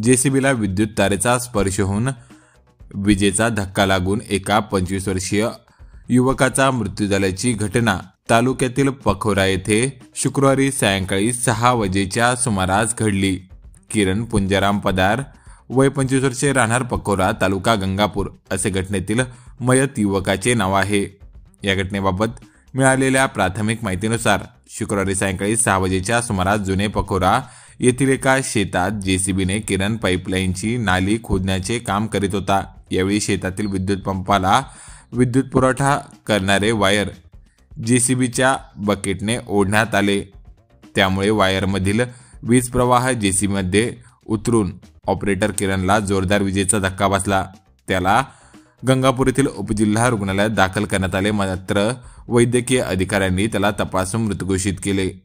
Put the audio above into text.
जेसीबीला विद्युत तारेचा स्पर्श होऊन विजेचा धक्का लागून एका 25 वर्षीय युवकाचा मृत्यू झाल्याची घटना तालुक्यातील पखोरा येथे शुक्रवारी सायंकाळी 6 वाजेच्या सुमारास घडली। किरण पुंजाराम पदार वय 25 वर्षे राहणार पखोरा तालुका गंगापूर असे घटनेतील मयत युवकाचे नाव आहे। या घटनेबाबत मिळालेल्या प्राथमिक माहितीनुसार शुक्रवारी सायंकाळी 6 वाजेच्या सुमारास जुने पखोरा येथील एका शेतात जेसीबीने किरण पाईपलाईनची नाली खोदण्याचे काम करीत होता। यावेळी शेतातील विद्युत पंपाला विद्युत पुरवठा करणारे वायर जेसीबीच्या बकेटने ओढण्यात आले। त्यामुळे वायरमधील वीज प्रवाह जेसीबीमध्ये उतरून ऑपरेटर किरणला जोरदार विजेचा धक्का बसला। त्याला गंगापूर येथील उपजिल्हा रुग्णालयात दाखल करण्यात आले, मात्र वैद्यकीय अधिकाऱ्यांनी त्याला तपासून मृत घोषित केले।